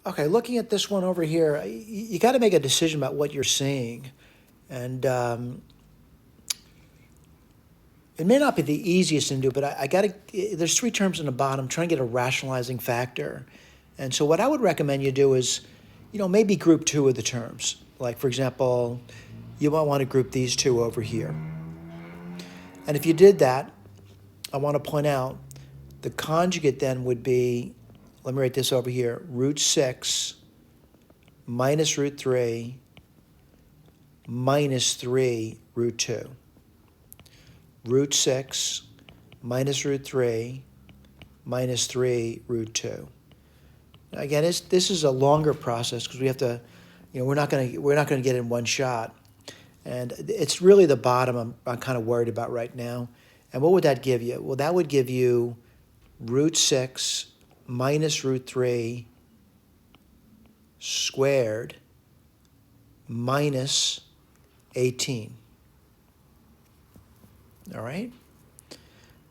Okay, looking at this one over here, you got to make a decision about what you're seeing. And it may not be the easiest thing to do, but I got to, there's three terms in the bottom, trying to get a rationalizing factor. And so what I would recommend you do is, maybe group two of the terms. Like, for example, you might want to group these two over here. And if you did that, I want to point out the conjugate then would be, let me write this over here, root 6 minus root 3 minus 3 root 2. Root 6 minus root 3 minus 3 root 2. Now again, this is a longer process because we have to, we're not going to get in one shot. And it's really the bottom I'm kind of worried about right now. And what would that give you? Well, that would give you root 6 minus root 3 squared minus 18. All right?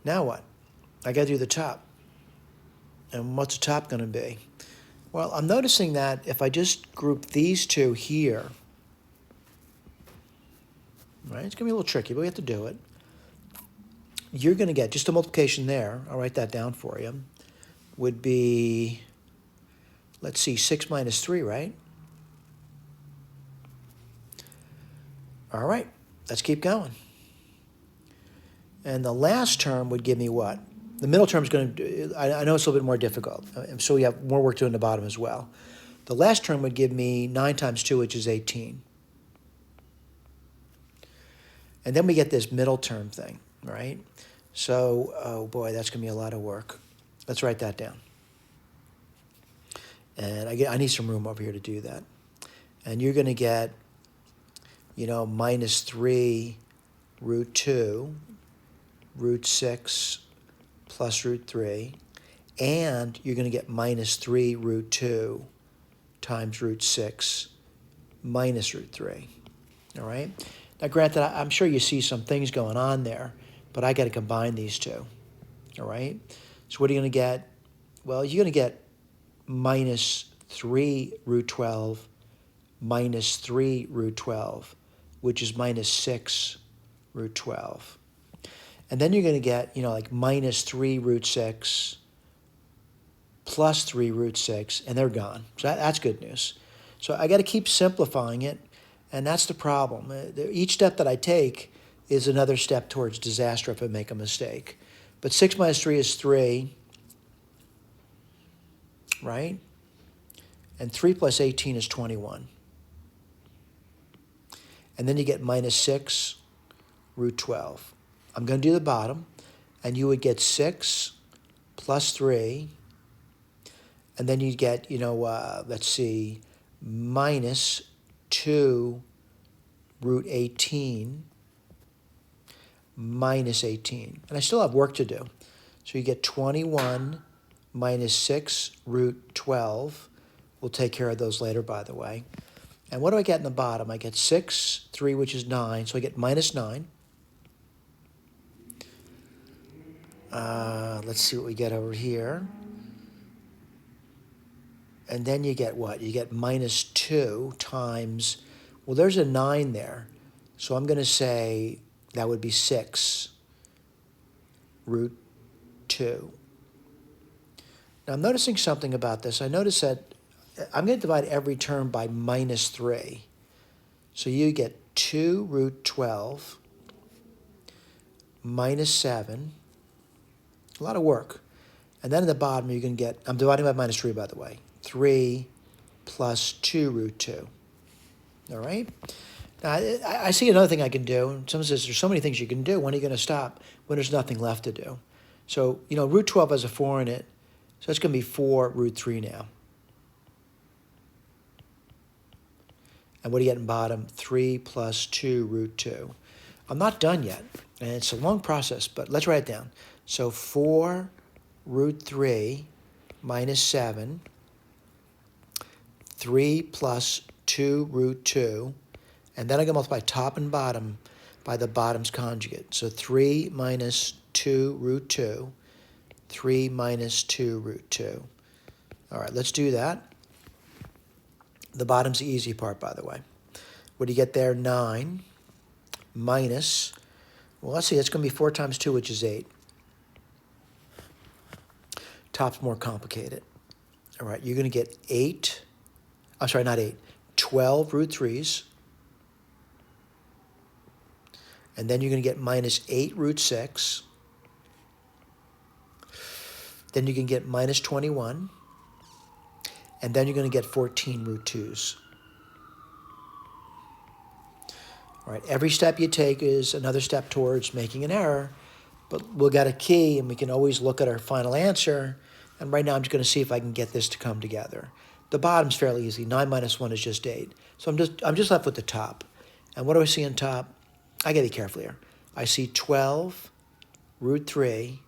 Now what? I got to do the top. And what's the top going to be? Well, I'm noticing that if I just group these two here, right? It's going to be a little tricky, but we have to do it. You're going to get just a multiplication there. I'll write that down for you. Would be, let's see, 6 minus 3, right? All right, let's keep going. And the last term would give me what? The middle term is going to, I know it's a little bit more difficult, so we have more work to do in the bottom as well. The last term would give me 9 times 2, which is 18. And then we get this middle term thing, right? So, oh boy, that's going to be a lot of work. Let's write that down. And I need some room over here to do that. And you're going to get, minus 3 root 2, root 6 plus root 3, and you're going to get minus 3 root 2 times root 6 minus root 3. All right? Now, granted, I'm sure you see some things going on there, but I got to combine these two. All right? So what are you going to get? Well, you're going to get minus 3 root 12 minus 3 root 12, which is minus 6 root 12. And then you're going to get, like minus 3 root 6 plus 3 root 6, and they're gone. So that's good news. So I got to keep simplifying it, and that's the problem. Each step that I take is another step towards disaster if I make a mistake. But 6 minus 3 is 3, right? And 3 plus 18 is 21. And then you get minus 6 root 12. I'm going to do the bottom, and you would get 6 plus 3, and then you get, let's see, minus 2 root 18 minus 18. And I still have work to do. So you get 21 minus 6 root 12. We'll take care of those later, by the way. And what do I get in the bottom? I get 6, 3, which is 9, so I get minus 9. Let's see what we get over here. And then you get what? You get minus 2 times, well, there's a 9 there. So I'm going to say that would be 6 root 2. Now I'm noticing something about this. I notice that I'm going to divide every term by minus 3. So you get 2 root 12 minus 7. A lot of work. And then in the bottom, you're going to get, I'm dividing by minus 3, by the way, 3 plus 2 root 2. All right? Now, I see another thing I can do. Someone says there's so many things you can do. When are you going to stop? When there's nothing left to do. So, root 12 has a 4 in it. So it's going to be 4 root 3 now. And what do you get in bottom? 3 plus 2 root 2. I'm not done yet. And it's a long process, but let's write it down. So 4 root 3 minus 7, 3 plus 2 root 2, and then I'm going to multiply top and bottom by the bottom's conjugate. So 3 minus 2 root 2, 3 minus 2 root 2. All right, let's do that. The bottom's the easy part, by the way. What do you get there? 9 minus, well, let's see, it's going to be 4 times 2, which is 8. Top's more complicated. All right, you're going to get 8, I'm sorry, not 8, 12 root 3s. And then you're going to get minus 8 root 6. Then you can get minus 21. And then you're going to get 14 root 2s. All right, every step you take is another step towards making an error, but we'll get a key and we can always look at our final answer. And right now I'm just going to see if I can get this to come together. The bottom's fairly easy. 9 minus 1 is just 8. So I'm just left with the top. And what do I see on top? I got to be careful here. I see 12 root 3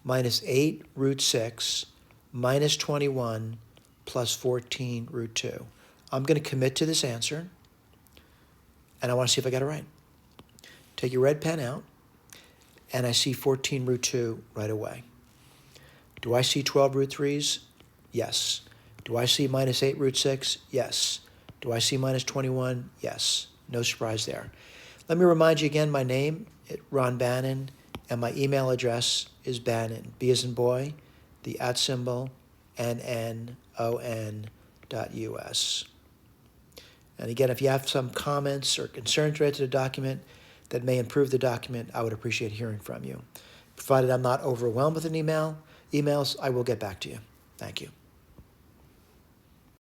minus 8 root 6 minus 21 plus 14 root 2. I'm going to commit to this answer, and I want to see if I got it right. Take your red pen out, and I see 14 root 2 right away. Do I see 12 root 3s? Yes. Do I see minus 8 root 6? Yes. Do I see minus 21? Yes. No surprise there. Let me remind you again, my name is Ron Bannon, and my email address is Bannon, B as in boy, the @ NNON.US. And again, if you have some comments or concerns related to the document that may improve the document, I would appreciate hearing from you. Provided I'm not overwhelmed with emails, I will get back to you. Thank you.